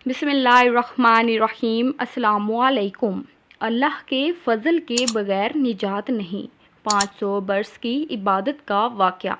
بسم اللہ الرحمن الرحیم۔ السلام علیکم۔ اللہ کے فضل کے بغیر نجات نہیں۔ 500 برس کی عبادت کا واقعہ۔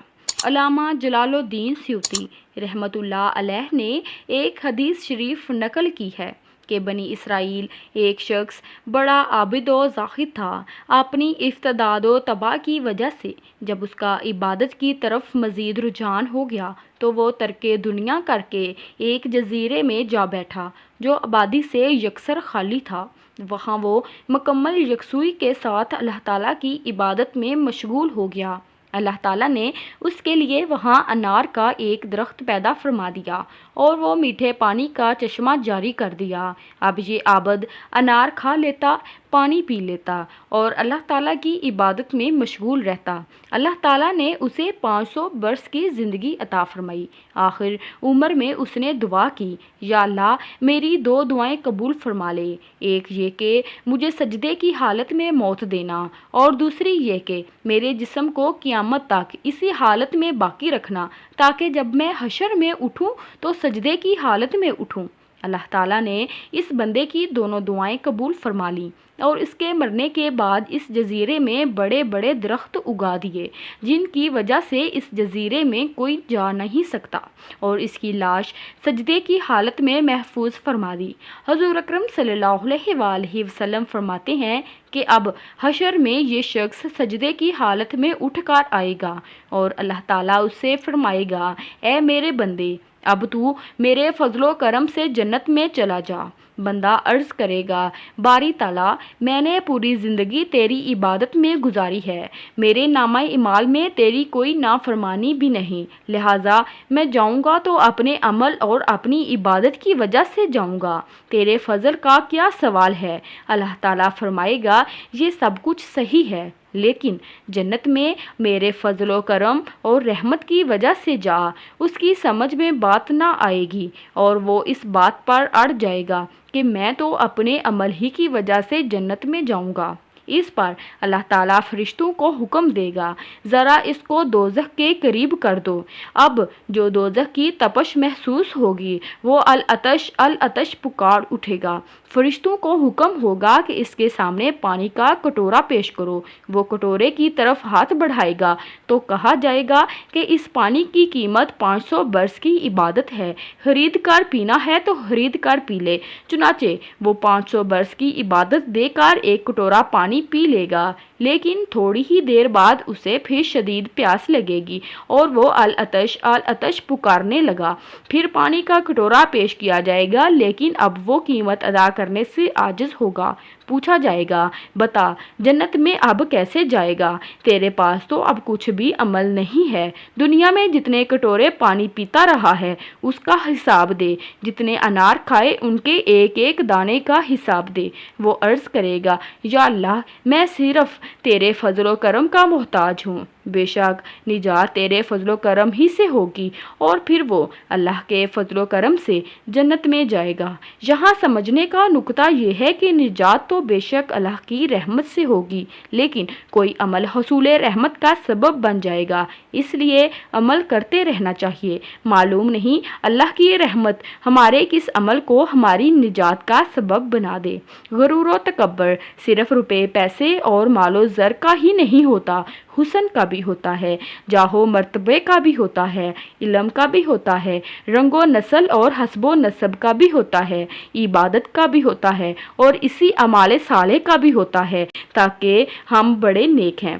علامہ جلال الدین سیوطی رحمۃ اللہ علیہ نے ایک حدیث شریف نقل کی ہے کہ بنی اسرائیل ایک شخص بڑا عابد و زاہد تھا۔ اپنی استعداد و تباہ کی وجہ سے جب اس کا عبادت کی طرف مزید رجحان ہو گیا تو وہ ترک دنیا کر کے ایک جزیرے میں جا بیٹھا جو آبادی سے یکسر خالی تھا۔ وہاں وہ مکمل یکسوئی کے ساتھ اللہ تعالیٰ کی عبادت میں مشغول ہو گیا۔ اللہ تعالیٰ نے اس کے لیے وہاں انار کا ایک درخت پیدا فرما دیا اور وہ میٹھے پانی کا چشمہ جاری کر دیا۔ اب یہ عابد انار کھا لیتا، پانی پی لیتا اور اللہ تعالیٰ کی عبادت میں مشغول رہتا۔ اللہ تعالیٰ نے اسے 500 برس کی زندگی عطا فرمائی۔ آخر عمر میں اس نے دعا کی، یا اللہ میری 2 دعائیں قبول فرما لے، ایک یہ کہ مجھے سجدے کی حالت میں موت دینا اور دوسری یہ کہ میرے جسم کو قیامت تک اسی حالت میں باقی رکھنا تاکہ جب میں حشر میں اٹھوں تو سجدے کی حالت میں اٹھوں۔ اللہ تعالیٰ نے اس بندے کی دونوں دعائیں قبول فرما لیں اور اس کے مرنے کے بعد اس جزیرے میں بڑے بڑے درخت اگا دیے جن کی وجہ سے اس جزیرے میں کوئی جا نہیں سکتا، اور اس کی لاش سجدے کی حالت میں محفوظ فرما دی۔ حضور اکرم صلی اللہ علیہ وآلہ وسلم فرماتے ہیں کہ اب حشر میں یہ شخص سجدے کی حالت میں اٹھ کر آئے گا اور اللہ تعالیٰ اس سے فرمائے گا، اے میرے بندے، اب تو میرے فضل و کرم سے جنت میں چلا جا۔ بندہ عرض کرے گا، باری تعالیٰ میں نے پوری زندگی تیری عبادت میں گزاری ہے، میرے نامہ اعمال میں تیری کوئی نافرمانی بھی نہیں، لہٰذا میں جاؤں گا تو اپنے عمل اور اپنی عبادت کی وجہ سے جاؤں گا، تیرے فضل کا کیا سوال ہے؟ اللہ تعالیٰ فرمائے گا، یہ سب کچھ صحیح ہے، لیکن جنت میں میرے فضل و کرم اور رحمت کی وجہ سے جا۔ اس کی سمجھ میں بات نہ آئے گی اور وہ اس بات پر اڑ جائے گا کہ میں تو اپنے عمل ہی کی وجہ سے جنت میں جاؤں گا۔ اس پر اللہ تعالیٰ فرشتوں کو حکم دے گا، ذرا اس کو دوزخ کے قریب کر دو۔ اب جو دوزخ کی تپش محسوس ہوگی وہ العطش العطش پکار اٹھے گا۔ فرشتوں کو حکم ہوگا کہ اس کے سامنے پانی کا کٹورا پیش کرو۔ وہ کٹورے کی طرف ہاتھ بڑھائے گا تو کہا جائے گا کہ اس پانی کی قیمت 500 برس کی عبادت ہے، خرید کر پینا ہے تو خرید کر پی لے۔ چنانچہ وہ 500 برس کی عبادت دے کر ایک کٹورا پانی پی لے گا، لیکن تھوڑی ہی دیر بعد اسے پھر شدید پیاس لگے گی اور وہ العطش العطش پکارنے لگا۔ پھر پانی کا کٹورا پیش کیا جائے گا، لیکن اب وہ قیمت ادا کرنے سے عاجز ہوگا۔ پوچھا جائے گا، بتا جنت میں اب کیسے جائے گا؟ تیرے پاس تو اب کچھ بھی عمل نہیں ہے، دنیا میں جتنے کٹورے پانی پیتا رہا ہے اس کا حساب دے، جتنے انار کھائے ان کے ایک ایک دانے کا حساب دے۔ وہ عرض کرے گا، یا اللہ میں صرف تیرے فضل و کرم کا محتاج ہوں، بے شک نجات تیرے فضل و کرم ہی سے ہوگی، اور پھر وہ اللہ کے فضل و کرم سے جنت میں جائے گا۔ یہاں سمجھنے کا نکتہ یہ ہے کہ نجات تو بے شک اللہ کی رحمت سے ہوگی، لیکن کوئی عمل حصول رحمت کا سبب بن جائے گا، اس لیے عمل کرتے رہنا چاہیے۔ معلوم نہیں اللہ کی رحمت ہمارے کس عمل کو ہماری نجات کا سبب بنا دے۔ غرور و تکبر صرف روپے پیسے اور مال و زر کا ہی نہیں ہوتا، حسن کا بھی ہوتا ہے، جاہ و مرتبے کا بھی ہوتا ہے، علم کا بھی ہوتا ہے، رنگ و نسل اور حسب و نسب کا بھی ہوتا ہے، عبادت کا بھی ہوتا ہے اور اسی اعمال صالح کا بھی ہوتا ہے، تاکہ ہم بڑے نیک ہیں،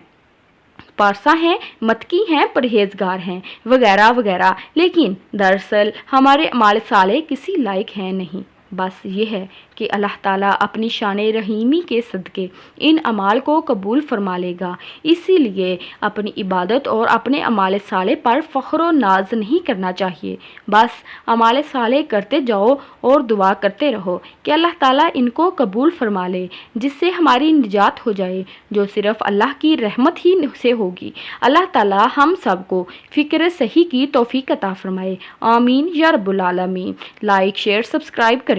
پارسا ہیں، متقی ہیں، پرہیزگار ہیں، وغیرہ وغیرہ، لیکن دراصل ہمارے اعمال صالح کسی لائق ہیں نہیں۔ بس یہ ہے کہ اللہ تعالیٰ اپنی شان رحیمی کے صدقے ان اعمال کو قبول فرما لے گا۔ اسی لیے اپنی عبادت اور اپنے اعمال صالح پر فخر و ناز نہیں کرنا چاہیے، بس اعمال صالح کرتے جاؤ اور دعا کرتے رہو کہ اللہ تعالیٰ ان کو قبول فرما لے، جس سے ہماری نجات ہو جائے، جو صرف اللہ کی رحمت ہی سے ہوگی۔ اللہ تعالیٰ ہم سب کو فکر صحیح کی توفیق عطا فرمائے، آمین یا رب العالمین۔ لائک، شیئر، سبسکرائب کریں۔